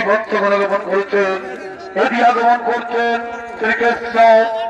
বিভৎসগণ আগমন করেছেন। এটি আগমন করছেন শ্রীকৃষ্ণ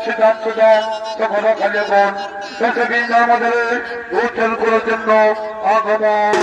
সিদ্ধান্তদান তখন খালিয়াগণ দশবিন্দার মধ্যে গোচর করার জন্য আগমন।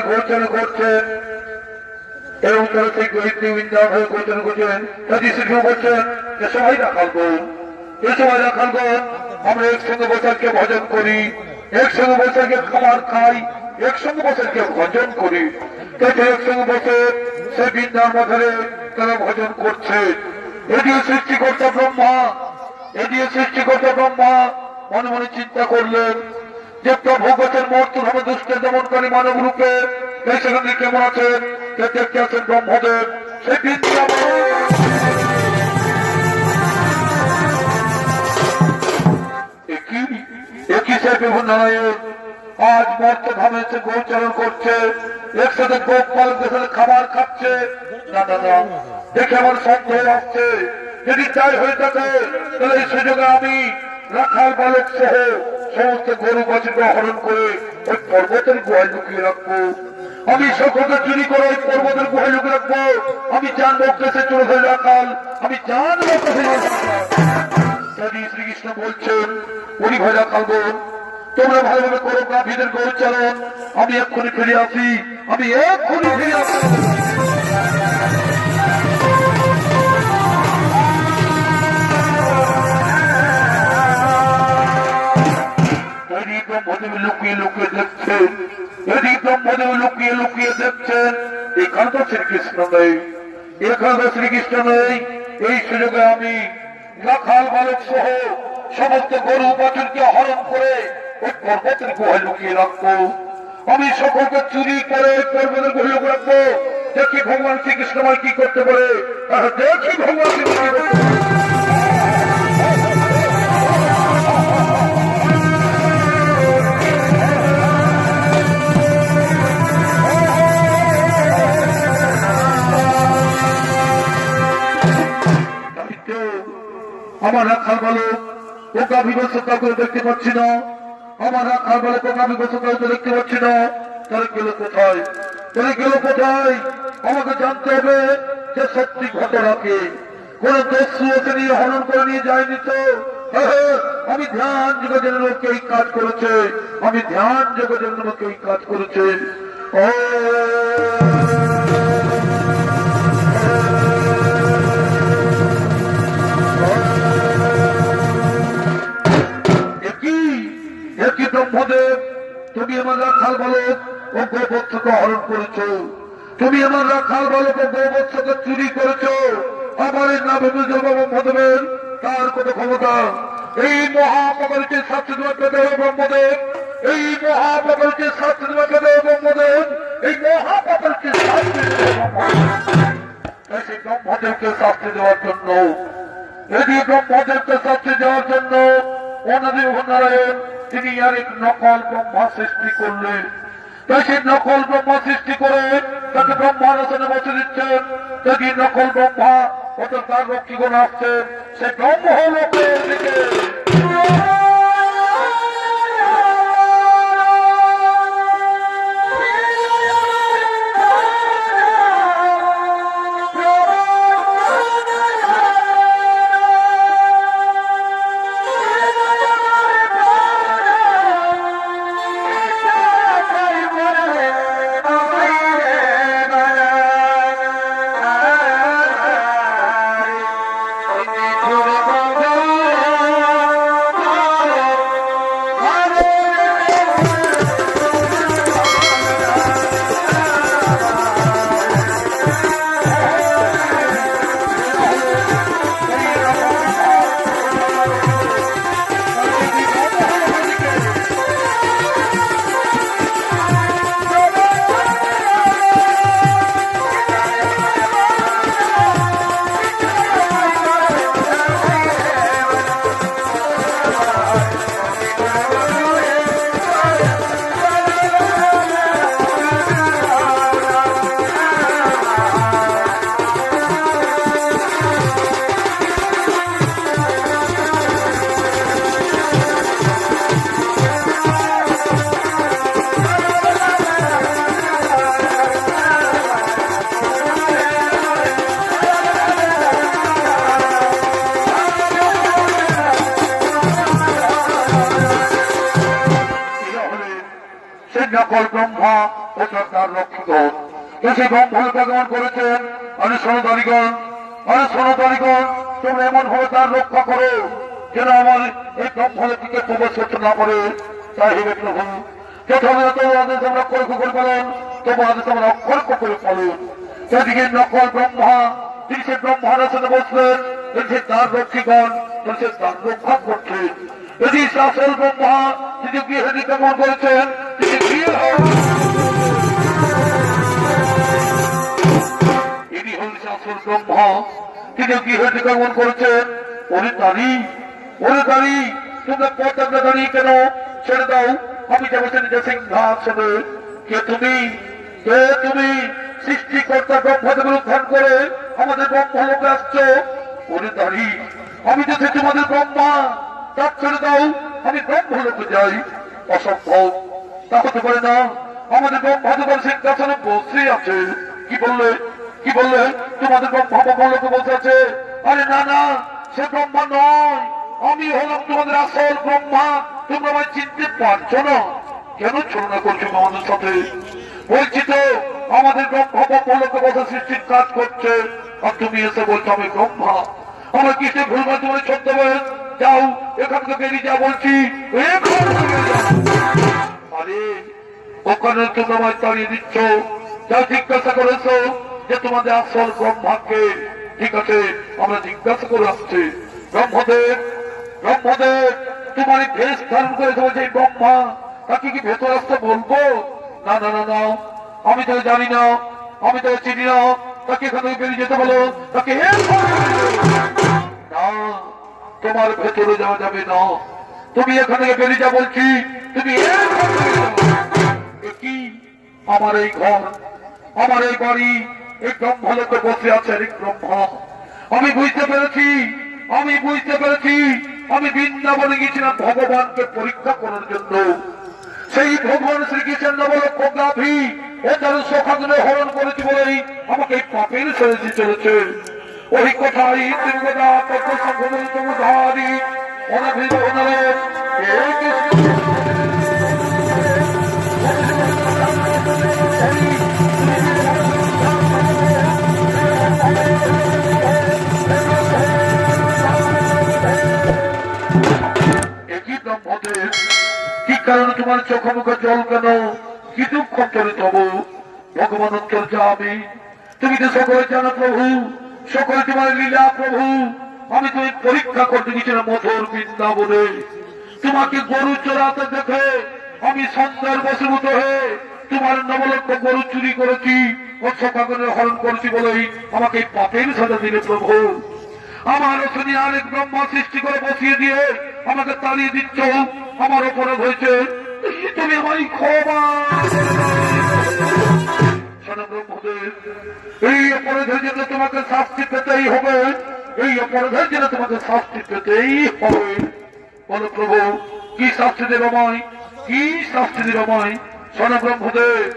গোচর করছেন এবং তারা সেই গোবিন্দার হয়ে গোচর করছেন তাদের শিক্ষা করছেন যে সবাই রাখাল করুন, এ সবাই রাখাল করুন, আমরা একসঙ্গে বসাকে ভজন করি, একসঙ্গে বসাকে খাবার খাই, একসঙ্গে বসাকে ভজন করি। একসঙ্গে বসে সে বৃন্দার মধ্যে তারা ভজন করছে। এটিও সৃষ্টিকর্তা ব্রহ্মা, এটিও সৃষ্টিকর্তা ব্রহ্মা মনে মনে চিন্তা করলেন যে প্রভু গোচর মুহূর্ত ভাবে দুষ্টের দমনকারী মানব রূপে সেখানে কেমন আছেন দেখতে আছেন ব্রহ্মদেব। সেই একই সে বিভিন্ন নারায়ণ আজ মর্ত ধামে এসে গোচরণ করছে, একসাথে গোপ পালকের সাথে খাবার খাচ্ছে। না না না, দেখে আমার সন্দেহ আসছে, যদি তাই হয়ে থাকে তাহলে এই সুযোগে আমি রাখাল বালক সহ সমস্ত গরু বাছুরকে হরণ করে ওই পর্বতের গুহায় লুকিয়ে রাখবো। আমি সকলকে চুরি করে ওই পর্বতের গুহায় লুকিয়ে রাখবো। আমি জানবো দেশে চলে হয়ে রাখাল, আমি জানবো যদি শ্রীকৃষ্ণ বলছেন উনি ভয় রাখাল বোন, তোমরা ভালোভাবে করো গাভীদের গরু চালন, আমি এক্ষুনি ফিরে আসি, আমি এক্ষুনি ফিরে আসি। ব্রহ্মদেব লুকিয়ে লুকিয়ে দেখছেন, এটি ব্রহ্মদেব লুকিয়ে লুকিয়ে দেখছেন। এখানে তো শ্রীকৃষ্ণ নেই, এখানে তো শ্রীকৃষ্ণ নেই। এই সুযোগে আমি রাখাল বালক সহ সমস্ত গরু বাছুরকে হরণ করে ওই পর্বতের গুহায় লুকিয়ে রাখবো। আমি সকলকে চুরি করে পর্বতের গুহায় লুকিয়ে রাখবো। দেখি ভগবান শ্রীকৃষ্ণ আমার কি করতে পারে, দেখি ভগবান শ্রীকৃষ্ণ আমার রাখাল বালক ওকে আমি ব্যস্ততা করে দেখতে পাচ্ছি না, আমার রাখাল বালক ওকে আমি ব্যস্ততা করে দেখতে পাচ্ছি না। তারা গেল কোথায়, তারা গেল কোথায়? আমাকে জানতে হবে যে সত্যি ঘটনাকে কোন দস্যু ওকে নিয়ে হরণ করে নিয়ে যায়নি তো। আমি ধ্যান যোগের লোককে এই কাজ করেছে, আমি ধ্যান যোগের লোককে এই কাজ করেছে। ও ব্রহ্মদেব, তুমি আমার রাখাল বালক ও গোবৎসকে হরণ করেছ, তুমি আমার রাখাল বালক ও গোবৎসকে চুরি করেছ। আমার এই নামে ব্রহ্মদেবের তার কত ক্ষমতা? এই মহাপাপের শাস্তি তোমাকে দেব ব্রহ্মদেব, এই মহাপাপের শাস্তি তোমাকে দেব ব্রহ্মদেব, এই মহাপাপের শাস্তি শাস্তি দেওয়ার জন্য, এটি ব্রহ্মদেবকে শাস্তি দেওয়ার জন্য অনাদি নারায়ণ তিনি আর এক নকল ব্রহ্মা সৃষ্টি করলেন। তাই সেই নকল ব্রহ্মা সৃষ্টি করে তাকে ব্রহ্মার আসনে বসে দিচ্ছেন। তাকে নকল ব্রহ্মা অর্থাৎ তার রক্ষীগণ আসছেন সে ব্রহ্ম লোকের দিকে। নকল ব্রহ্মা অর্থাৎ তার রক্ষীগণ সেই ব্রহ্মকে আগমন করেছেন। আরে সনদারিগণ, আরে সনদারিগণ, তোমরা এমন ভাবে তার রক্ষা করো যেন আমার এই ব্রহ্মকে প্রবেশ করতে না পারে। তাই হেবে প্রভু যথাযথ আদেশ আমরা অক্ষর করে পালন, তবু আদেশ আমরা অক্ষর করে পালন। সেদিকে নকল ব্রহ্মা তিনি সে ব্রহ্মার সাথে বসলেন, সে তার রক্ষীগণ সে তার রক্ষা করছেন। যদি আসল ব্রহ্মা তিনি গৃহে আগমন করেছেন, তিনি গৃহে ইনি হলেন আসল ব্রহ্মা, তিনি গৃহে আগমন করেছেন। ওরে দাঁড়ি, ওরে দাঁড়ি, তোমরা পর্দাটা দাঁড়িয়ে কেন? ছেড়ে দাও, আমি যাবো সে নিজের সিংহাসনে। কে তুমি? কে তুমি? সৃষ্টিকর্তা ব্রহ্মদেব উত্থান করে আমাদের ব্রহ্মলোকে আসছো। ওরে দাঁড়ি, আমি তো তোমাদের ব্রহ্মা, তার ছেড়ে দাও, আমি ব্রহ্মলোকে যাই। অসম্ভব, তা হতে পারে না। আমাদের ব্রহ্মদেবের সিংহাসনে বসে আছে। কি বললে? কি বললে? তোমাদের ব্রহ্মলোকে বসে আছে? আরে না না, সে ব্রহ্মা নয়, আমি হলাম তোমাদের আসল ব্রহ্মা। তোমরা আমায় চিনতে পারছো না? কেন ছলনা করছো আমাদের সাথে? বলছি তো আমাদের ব্রহ্মলোকে বসে সৃষ্টির কাজ করছে, আর তুমি এসে বলছো আমি ব্রহ্মা। আমার কিসে ভুলবার তোমার ছদ্মবেশ? যাও এখান থেকে বেরিয়ে যা বলছি। আরে ওখানে তোমরা আমায় তাড়িয়ে দিচ্ছ। যা জিজ্ঞাসা করেছো যে তোমাদের আসল ব্রহ্মাকে, ঠিক আছে আমরা জিজ্ঞাসা করে আসছি। ব্রহ্মদেব, ব্রহ্মদেব তোমার এই ভেষ ধারণ করেছে বলছে এই ব্রহ্মা, তাকে কি ভেতর আসতে বলবো? না না না না, আমি তো জানি না, আমি তো চিনি না, তাকে এখান থেকে বেরিয়ে যেতে বলো। তাকে না, তোমার ভেতরে যাওয়া যাবে না, তুমি এখান থেকে বেরিয়ে যা বলছি। তুমি কি আমার এই ঘর, আমার এই বাড়ি, এই ব্রহ্মলোকে বসে আছে এক ব্রহ্মা। আমি বুঝতে পেরেছি, আমি বুঝতে পেরেছি। আমি বৃন্দাবনে গেছিলাম ভগবানকে পরীক্ষা করার জন্য। সেই ভগবান শ্রীকৃষ্ণ নবলক্ষ গাভী ও তার সখাগুলো হরণ করেছি বলেই আমাকে পাপের ছেড়ে দিয়ে চলেছে। ওই কথাই ত্রিবেদা পদ্ম সংঘধারী অনাভিদ অনারদ একই ব্রহ্মদেব, কি কারণে তোমার চোখ মুখে জল কেন? কি দুঃখ করে তব? ভগবান অন্তর যাবে, তুমি তো সকলে জানো প্রভু, সকলে তোমার লীলা প্রভু। আমি তুমি পরীক্ষা করতে গেছিলাম মধুর বৃন্দাবনে। তোমাকে গরু চড়াতে দেখে আমি সন্ধ্যার বসীভূত হয়ে তোমার নবলক্ষ গরু চুরি করেছি। মৎস্যকাগজের হরণ করেছি বলেই আমাকে পাপের সাজা দিলে প্রভু। আমার শুনি আরেক ব্রহ্মা সৃষ্টি করে বসিয়ে দিয়ে আমাকে তাড়িয়ে দিচ্ছ। আমার অপরাধ হয়েছে, তুমি আমায় ক্ষমা। এই অপরাধের জন্য তোমাকে শাস্তি পেতেই হবে, এই অপরাধের জন্য তোমাকে শাস্তি পেতেই হবে। বলো প্রভু, কি শাস্তি দেব আমায়, কি শাস্তি দেব আমায়? শোনো ব্রহ্মদেব,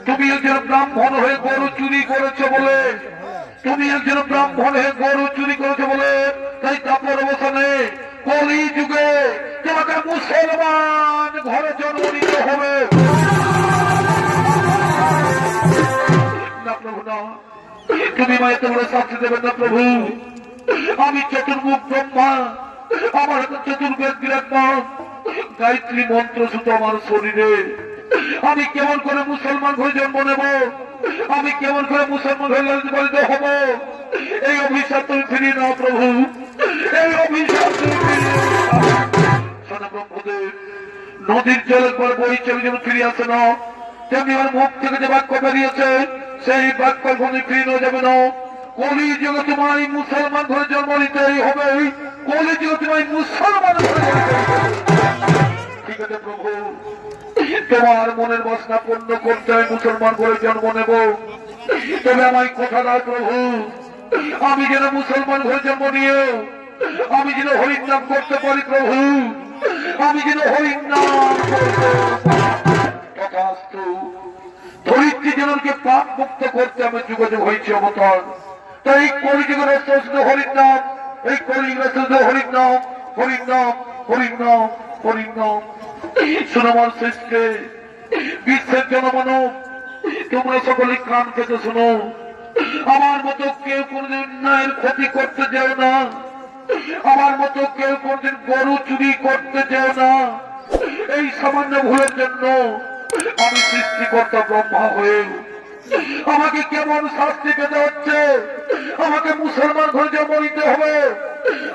তুমি একজন ব্রাহ্মণ হয়ে গরু চুরি করেছো বলে, তুমি একজন ব্রাহ্মণ হয়ে গরু চুরি করেছো বলে তাই তাপর অবসানে কলি যুগে তোমাকে মুসলমান ঘরে জন্ম নিতে হবে। না প্রভু না, তুমি মায়ের তোমরা শাস্তি দেবেন না প্রভু। আমি চতুর্মুখ ব্রহ্মা, আমার হাতে চতুর্বেদ বিরাজমান, গায়ত্রী মন্ত্র শুধু আমার শরীরে। আমি কেমন করে মুসলমান ঘরে জন্ম নেব, আমি কেমন করে মুসলমান ঘরে লালিত পালিত হব? এই অভিশাপ তুমি ফিরিয়ে নাও প্রভু, এই অভিশাপ তুমি ফিরিয়ে নাও। শোনো ব্রহ্মদেব, নদীর জল একবার বই চলে যেমন ফিরে আসে না, তেমনি আমার মুখ থেকে যে বাক্য বেরিয়েছে সেই বাক্য কখনই ফিরিয়ে যাবে না। কলি যুগে তোমায় মুসলমান ঘরে জন্ম নিতেই হবে, কলি যুগে তোমায় মুসলমান ঘরে জন্ম নিতে হবে। ঠিক আছে প্রভু, তোমার মনের বাসনা পূর্ণ করতে আমি মুসলমান ঘরে জন্ম নেব। তবে আমায় কথা দাও প্রভু, আমি যেন মুসলমান ঘরে জন্ম নিয়ে আমি যেন হরির নাম করতে পারি প্রভু, আমি যেন হরির নাম তথাস্তু। ধরিত্রী জনকে পাপ মুক্ত করতে আমি যোগাযোগ হয়েছি অবতার। তাই কলিযুগের শুধু হরির নাম, এই কলিযুগের শুধু হরির নাম, হরির নাম, হরির নাম, হরির নাম। সুনমান শেষকে বিশ্বের জনমানব, তোমরা সকলে কান পেতে শোনো। আমার মতো কেউ কোনদিন অন্যায়ের ক্ষতি করতে যেও না, আমার মতো কেউ কোনদিন গরু চুরি করতে যেও না। এই সামান্য ভুলের জন্য আমি সৃষ্টিকর্তা ব্রহ্মা হয়ে আমাকে কেমন শাস্তি পেতে হচ্ছে? আমাকে মুসলমান ঘরে জন্ম নিতে হবে,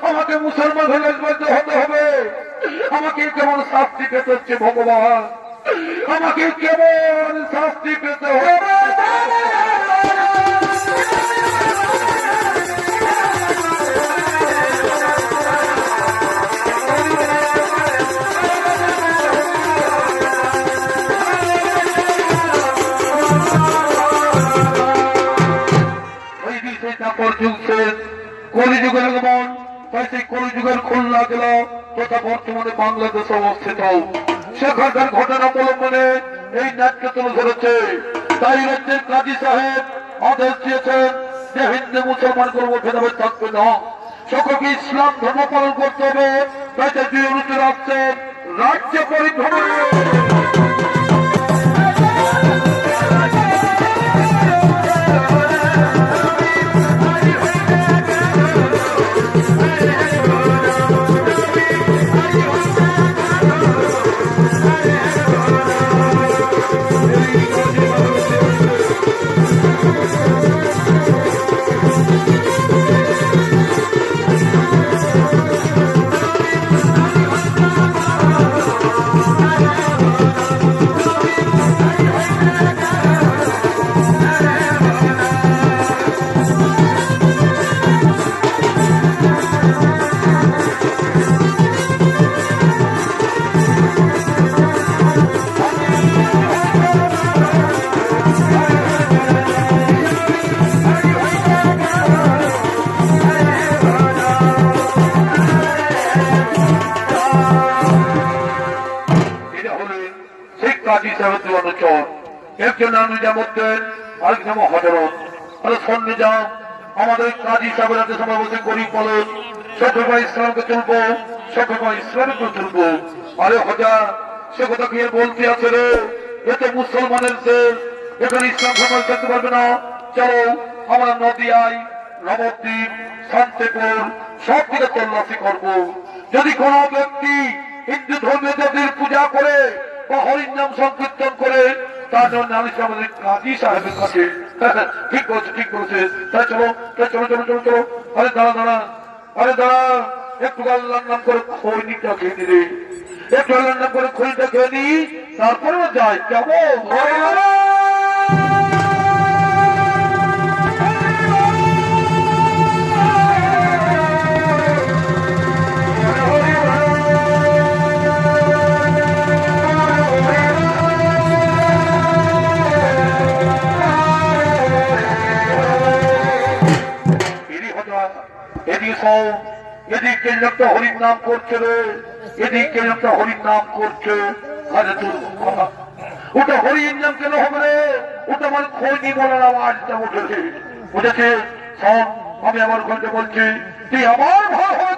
আমাকে মুসলমান ঘরে হতে হবে। আমাকে কেমন শাস্তি পেতে হচ্ছে ভগবান, আমাকে কেমন শাস্তি পেতে হবে? কলিযুগের আগমন, তাই সেই কলিযুগের খুলনা জেলা তথা বর্তমানে বাংলাদেশে অবস্থিত সেখানকার ঘটনা অবলম্বনে এই নাট্য তুলে ধরেছে। তাই রাজ্যের কাজী সাহেব আদেশ দিয়েছেন যে হিন্দু মুসলমান কোনো ভেদাভেদ থাকবে না, সকলকে ইসলাম ধর্ম পালন করতে হবে। তাই দুই অনুষ্ঠিত আসছেন রাজ্য পরিভ্রমণ। একজন নিজামুদ্দিন, আরেক নাম হজরত। নিজাম আমাদের কাজী সাহেবের হাতে সময় বসে গরিব বলেন সভ্যতা ইসলামকে তুলবো, সভ্যতা ইসলামকে তুলবো। আরে হজা, সে কথা কি বলতে আছে রে? এতে মুসলমানের দেশ, এখানে ইসলাম ধর্ম থাকতে পারবে না। চলো আমরা নদিয়ায়, নবদ্বীপ, শান্তিপুর সব দিকে তল্লাশি করবো। যদি কোন ব্যক্তি হিন্দু ধর্মীয় দেবীর পূজা করে বা হরির নাম সংকীর্তন করে, তার জন্য আনিস আমাদের কাজী সাহেবের কাছে। ঠিক বলছে, ঠিক বলছে। তাই চলো, তাই চলো চলো চলো চলো। আরে দাঁড়া দাঁড়া, আরে দাঁড়া, একটু আল্লাহর নাম করে খৈনিটা খেয়ে নিলে, একটু আল্লাহর নাম করে খৈনিটা খেয়ে নি, তারপরেও যাই যাবো। এদিকে সব এদিকে লোকটা হরির নাম করছে রে, এদিকে লোকটা হরির নাম করছে। আরে তোর ওটা হরির নাম কেন হবে রে? ওটা আমার খোঁজি বলার আওয়াজটা উঠেছে, বুঝেছে? সব আমি আমার ঘরকে বলছি, তুই আমার ভাই